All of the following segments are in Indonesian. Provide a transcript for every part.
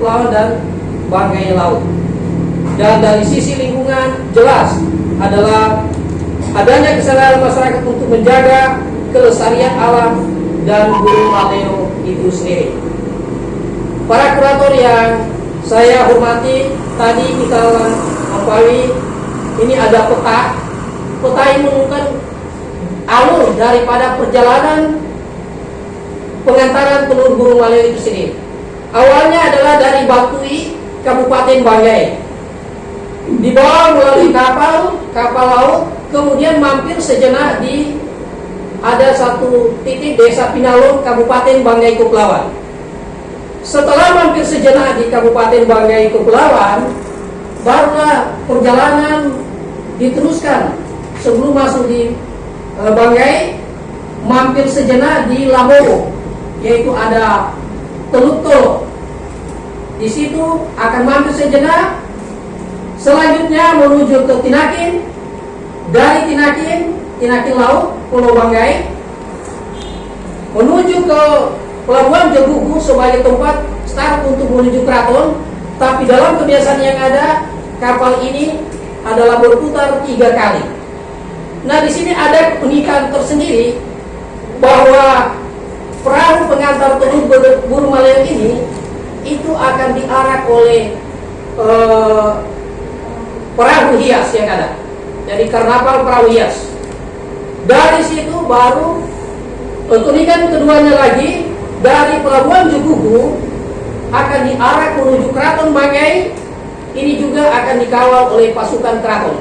kepulauan dan banggai laut. Dan dari sisi lingkungan jelas adalah adanya kesadaran masyarakat untuk menjaga kelestarian alam dan burung maleo itu sendiri. Para kurator yang saya hormati, tadi kita mengetahui ini ada peta yang menunjukkan alur daripada perjalanan pengantaran telur burung maleo itu sendiri. Awalnya adalah dari Batui, Kabupaten Banggai, dibawa melalui kapal laut, kemudian mampir sejenak di ada satu titik desa Pinalon, Kabupaten Banggai Kepulauan. Setelah mampir sejenak di Kabupaten Banggai Kepulauan, barulah perjalanan diteruskan. Sebelum masuk di Banggai, mampir sejenak di Lamowo, yaitu ada Teluk Tolo. Di situ akan mampir sejenak. Selanjutnya menuju ke Tinakin. Dari Tinakin Laut, Pulau Banggai, menuju ke Pelabuhan Jegugu sebagai tempat start untuk menuju keraton. Tapi dalam kebiasaan yang ada, kapal ini adalah berputar 3 kali. Nah, di sini ada keunikan tersendiri bahwa perahu pengantar telur burung maleo ini itu akan diarak oleh perahu hias yang ada. Jadi karnaval perahu hias. Dari situ baru keunikan keduanya lagi, dari Pelabuhan Jegugu akan diarak menuju Keraton Banggai. Ini juga akan dikawal oleh pasukan keraton.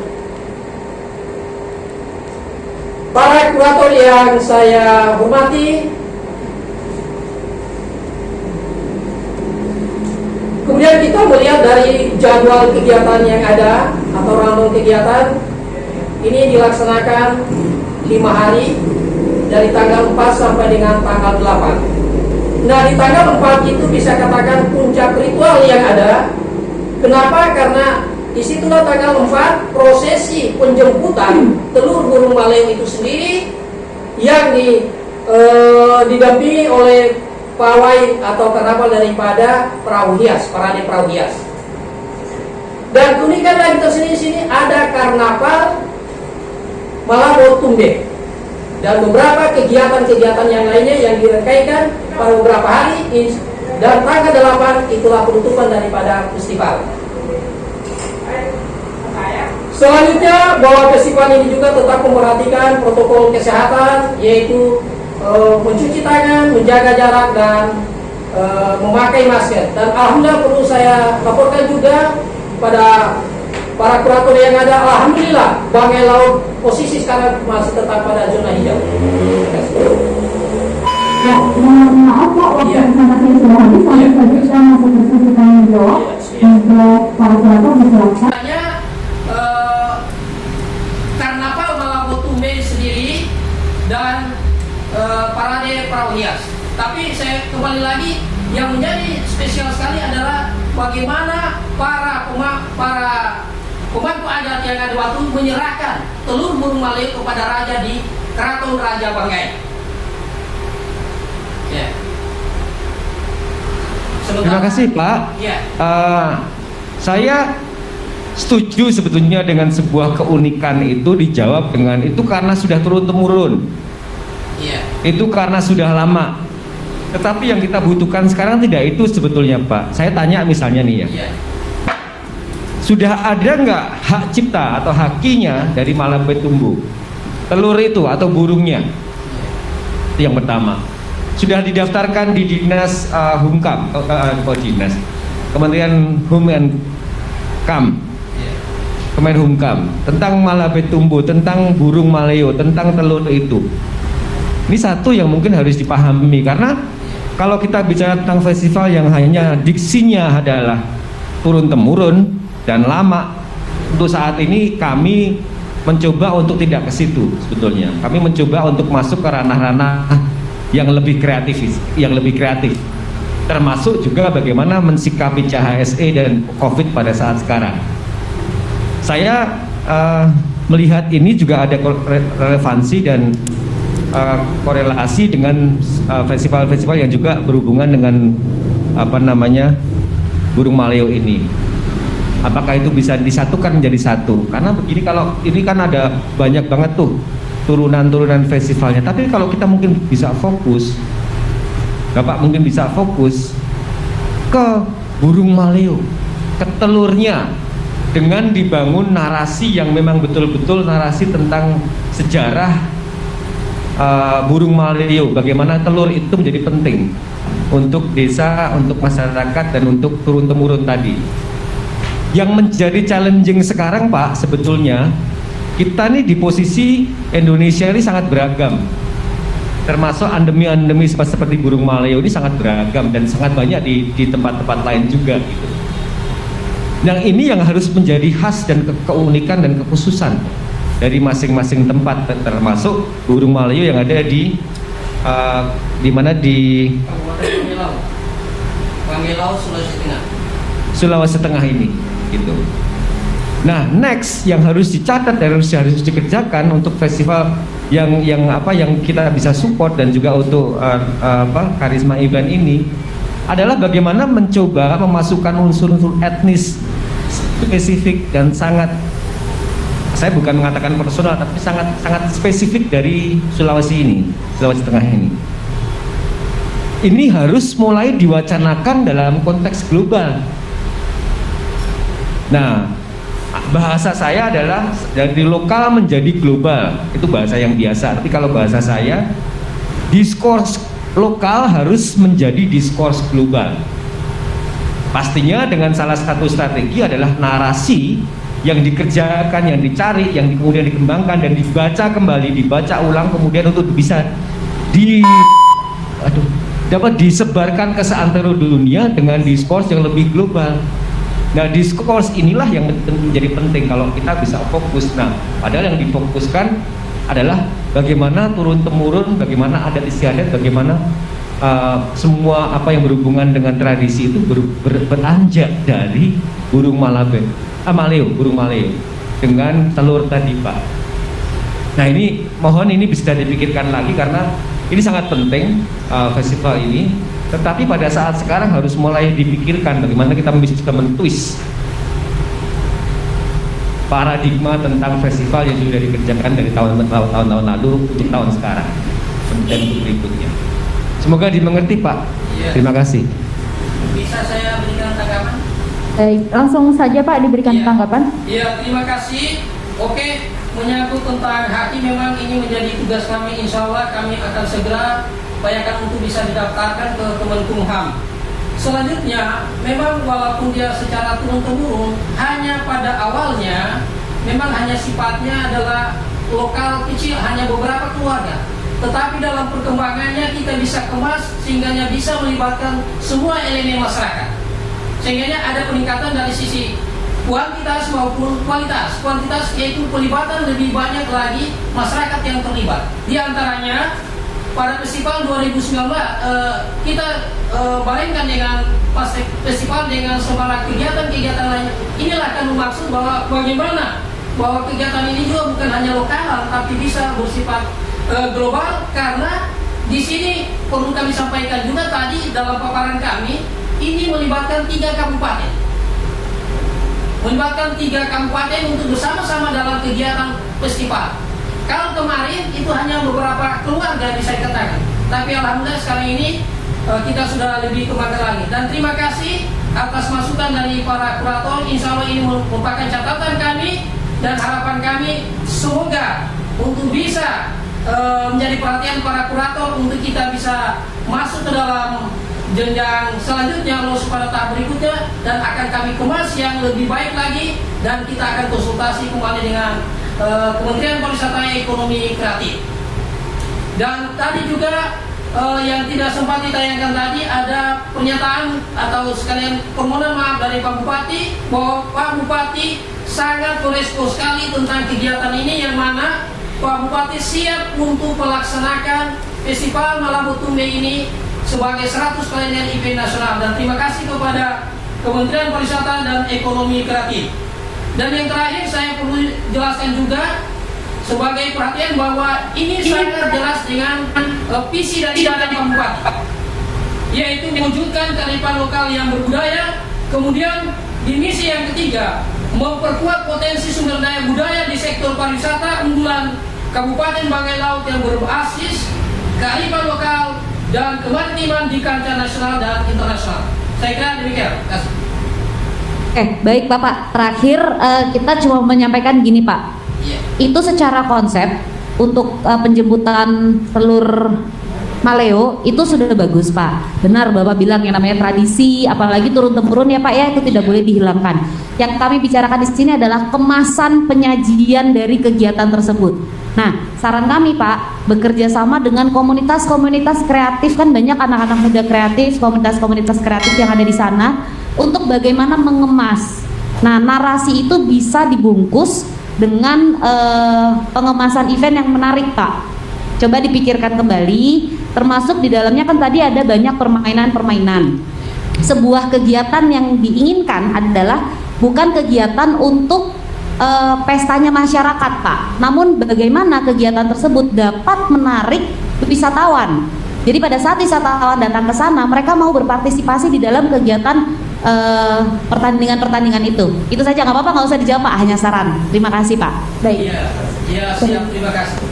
Para kurator yang saya hormati, kemudian kita melihat dari jadwal kegiatan yang ada atau rangkaian kegiatan ini dilaksanakan 5 hari dari tanggal 4 sampai dengan tanggal 8. Nah, di tanggal 4 itu bisa katakan puncak ritual yang ada. Kenapa? Karena disitulah tanggal 4 prosesi penjemputan telur burung maleo itu sendiri yang didampingi oleh pawai atau karnaval daripada perahu hias, parade perahu hias. Dan keunikan lagi tersendiri di sini ada karnaval Malabo Tumbe dan beberapa kegiatan-kegiatan yang lainnya yang dirangkaikan pada beberapa hari. Dan tanggal 8 itulah penutupan daripada festival. Selanjutnya, bahwa festival ini juga tetap memperhatikan protokol kesehatan, yaitu mencuci tangan, menjaga jarak, dan memakai masker. Dan alhamdulillah perlu saya laporkan juga pada para kurator yang ada, alhamdulillah Banggai Laut posisi sekarang masih tetap pada zona hijau. Maaf Pak, waktu yang sangat sudah habis, kami saja kita masuk ke sesi tanya jawab untuk para kurator dipersilakan. Karnaval Malabo Tumbe sendiri dan parade perahu hias. Tapi saya kembali lagi, yang menjadi spesial sekali adalah bagaimana para pemangku adat yang ada waktu menyerahkan telur burung maleo kepada raja di Keraton Raja Banggai. Ya. Terima kasih Pak. Ya. Saya setuju sebetulnya dengan sebuah keunikan itu dijawab dengan itu karena sudah turun-temurun. Iya. Itu karena sudah lama. Tetapi yang kita butuhkan sekarang tidak itu sebetulnya Pak. Saya tanya misalnya nih ya. Iya. Sudah ada nggak hak cipta atau hakinya dari Malabo Tumbe? Telur itu atau burungnya? Itu yang pertama. Sudah didaftarkan di Dinas Humkam, Dinas Kementerian Hum and Kam, Kemenhumkam, tentang Malabo Tumbe, tentang burung maleo, tentang telur itu. Ini satu yang mungkin harus dipahami, karena kalau kita bicara tentang festival yang hanya diksinya adalah turun-temurun dan lama, untuk saat ini kami mencoba untuk tidak ke situ sebetulnya. Kami mencoba untuk masuk ke ranah-ranah yang lebih kreatif, termasuk juga bagaimana mensikapi CHSE dan COVID pada saat sekarang. Saya melihat ini juga ada relevansi dan korelasi dengan festival-festival yang juga berhubungan dengan burung maleo ini. Apakah itu bisa disatukan menjadi satu? Karena begini, kalau ini kan ada banyak banget tuh turunan-turunan festivalnya. Tapi kalau kita mungkin bisa fokus, Bapak mungkin bisa fokus ke burung maleo, ke telurnya, dengan dibangun narasi yang memang betul-betul narasi tentang sejarah burung maleo, bagaimana telur itu menjadi penting untuk desa, untuk masyarakat, dan untuk turun-temurun tadi. Yang menjadi challenging sekarang, Pak, sebetulnya kita nih di posisi Indonesia ini sangat beragam, termasuk endemi-endemi seperti burung maleo ini sangat beragam dan sangat banyak di tempat-tempat lain juga gitu. Yang ini yang harus menjadi khas dan keunikan dan kekhususan dari masing-masing tempat, termasuk burung maleo yang ada di mana di Pangelau, Sulawesi Tengah. Sulawesi Tengah ini gitu. Nah, next yang harus dicatat dan harus dikerjakan untuk festival yang kita bisa support dan juga untuk karisma event ini adalah bagaimana mencoba memasukkan unsur-unsur etnis spesifik dan sangat, saya bukan mengatakan personal, tapi sangat spesifik dari Sulawesi Tengah ini. Ini harus mulai diwacanakan dalam konteks global. Nah, bahasa saya adalah dari lokal menjadi global. Itu bahasa yang biasa. Tapi kalau bahasa saya, diskurs lokal harus menjadi diskurs global. Pastinya dengan salah satu strategi adalah narasi yang dikerjakan, yang dicari, yang kemudian dikembangkan dan dibaca kembali, dibaca ulang, kemudian untuk bisa dapat disebarkan ke seantero dunia dengan diskurs yang lebih global. Nah, diskurs inilah yang menjadi penting kalau kita bisa fokus. Nah, padahal yang difokuskan adalah bagaimana turun-temurun, bagaimana adat istiadat, bagaimana semua apa yang berhubungan dengan tradisi itu beranjak dari burung maleo dengan telur tadi, Pak. Nah, ini mohon ini bisa dipikirkan lagi karena ini sangat penting festival ini. Tetapi pada saat sekarang harus mulai dipikirkan bagaimana kita bisa mentwist paradigma tentang festival yang sudah dikerjakan dari tahun-tahun lalu untuk tahun sekarang dan berikutnya. Semoga dimengerti, Pak. Ya. Terima kasih. Bisa saya berikan tanggapan? Baik, langsung saja Pak diberikan tanggapan. Iya, terima kasih. Oke, menyangkut tentang HI memang ini menjadi tugas kami. Insya Allah kami akan segera upayakan untuk bisa didaftarkan ke Kemenkumham. Selanjutnya, memang walaupun dia secara turun-temurun, hanya pada awalnya memang hanya sifatnya adalah lokal kecil, hanya beberapa keluarga. Tetapi dalam perkembangannya kita bisa kemas sehingga bisa melibatkan semua elemen masyarakat. Sehingga ada peningkatan dari sisi kuantitas maupun kualitas. Kuantitas yaitu pelibatan lebih banyak lagi masyarakat yang terlibat. Di antaranya pada festival 2019 kita bandingkan dengan festival dengan semangat kegiatan-kegiatan lain. Inilah akan maksud bahwa bagaimana bahwa kegiatan ini juga bukan hanya lokal tapi bisa bersifat global, karena di sini perlu kami sampaikan juga tadi dalam paparan kami, ini melibatkan 3 kabupaten. Melibatkan 3 kabupaten untuk bersama-sama dalam kegiatan festival. Kalau kemarin itu hanya beberapa keluarga bisa dikatakan, tapi alhamdulillah sekarang ini kita sudah lebih kembangkan lagi. Dan terima kasih atas masukan dari para kurator. Insya Allah ini merupakan catatan kami dan harapan kami semoga untuk bisa menjadi perhatian para kurator untuk kita bisa masuk ke dalam jenjang selanjutnya lolos pada tahap berikutnya, dan akan kami kemas yang lebih baik lagi, dan kita akan konsultasi kembali dengan Kementerian Pariwisata dan Ekonomi Kreatif. Dan tadi juga yang tidak sempat ditayangkan tadi ada pernyataan atau sekalian permohonan maaf dari Pak Bupati bahwa Pak Bupati sangat merespon sekali tentang kegiatan ini, yang mana Pak Bupati siap untuk melaksanakan Festival Malabu Tumbe ini sebagai 100 kalender event nasional. Dan terima kasih kepada Kementerian Pariwisata dan Ekonomi Kreatif. Dan yang terakhir saya perlu jelaskan juga sebagai perhatian bahwa ini sangat jelas dengan visi dari Pak Bupati, yaitu mewujudkan kearifan lokal yang berbudaya Kemudian di misi yang ketiga, memperkuat potensi sumber daya budaya di sektor pariwisata unggulan Kabupaten Banggai Laut yang berbasis kearifan lokal dan kemaritiman di kancah nasional dan internasional. Saya kira demikian. Terima kasih. Baik Bapak, terakhir kita cuma menyampaikan gini Pak. Itu secara konsep untuk penjemputan telur maleo itu sudah bagus Pak. Benar Bapak bilang yang namanya tradisi, apalagi turun-temurun ya Pak ya, itu tidak boleh dihilangkan. Yang kami bicarakan di sini adalah kemasan penyajian dari kegiatan tersebut. Nah, saran kami Pak, bekerja sama dengan komunitas-komunitas kreatif, kan banyak anak-anak muda kreatif, komunitas-komunitas kreatif yang ada di sana, untuk bagaimana mengemas. Nah, narasi itu bisa dibungkus dengan pengemasan event yang menarik Pak. Coba dipikirkan kembali, termasuk di dalamnya kan tadi ada banyak permainan-permainan. Sebuah kegiatan yang diinginkan adalah bukan kegiatan untuk pestanya masyarakat Pak, namun bagaimana kegiatan tersebut dapat menarik wisatawan. Jadi pada saat wisatawan datang ke sana, mereka mau berpartisipasi di dalam kegiatan pertandingan-pertandingan itu. Itu saja, nggak apa-apa, nggak usah dijawab Pak, hanya saran. Terima kasih Pak. Baik. Iya, siap, terima kasih.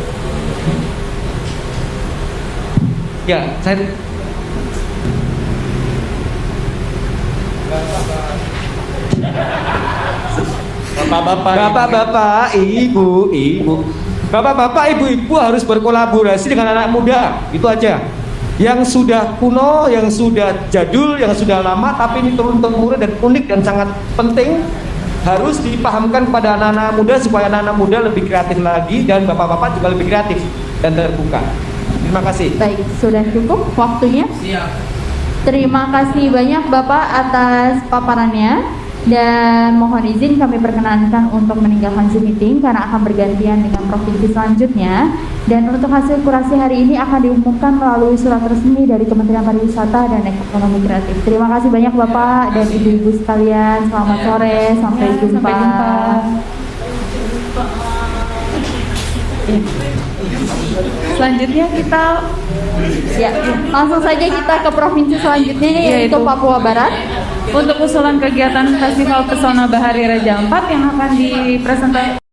Ya, saya Bapak-bapak, ibu-ibu, bapak-bapak, ibu-ibu harus berkolaborasi dengan anak muda. Itu aja. Yang sudah kuno, yang sudah jadul, yang sudah lama, tapi ini turun-temurun dan unik dan sangat penting, harus dipahamkan kepada anak-anak muda supaya anak-anak muda lebih kreatif lagi dan bapak-bapak juga lebih kreatif dan terbuka. Terima kasih. Baik, sudah cukup waktunya. Siap. Terima kasih banyak Bapak atas paparannya. Dan mohon izin kami perkenankan untuk meninggalkan Zoom meeting karena akan bergantian dengan provinsi selanjutnya. Dan untuk hasil kurasi hari ini akan diumumkan melalui surat resmi dari Kementerian Pariwisata dan Ekonomi Kreatif. Terima kasih banyak Bapak dan Ibu-ibu sekalian. Selamat sore, sampai jumpa. Selanjutnya kita Langsung saja kita ke provinsi selanjutnya yaitu Papua Barat. untuk usulan kegiatan Festival Pesona Bahari Raja Ampat yang akan dipresentasikan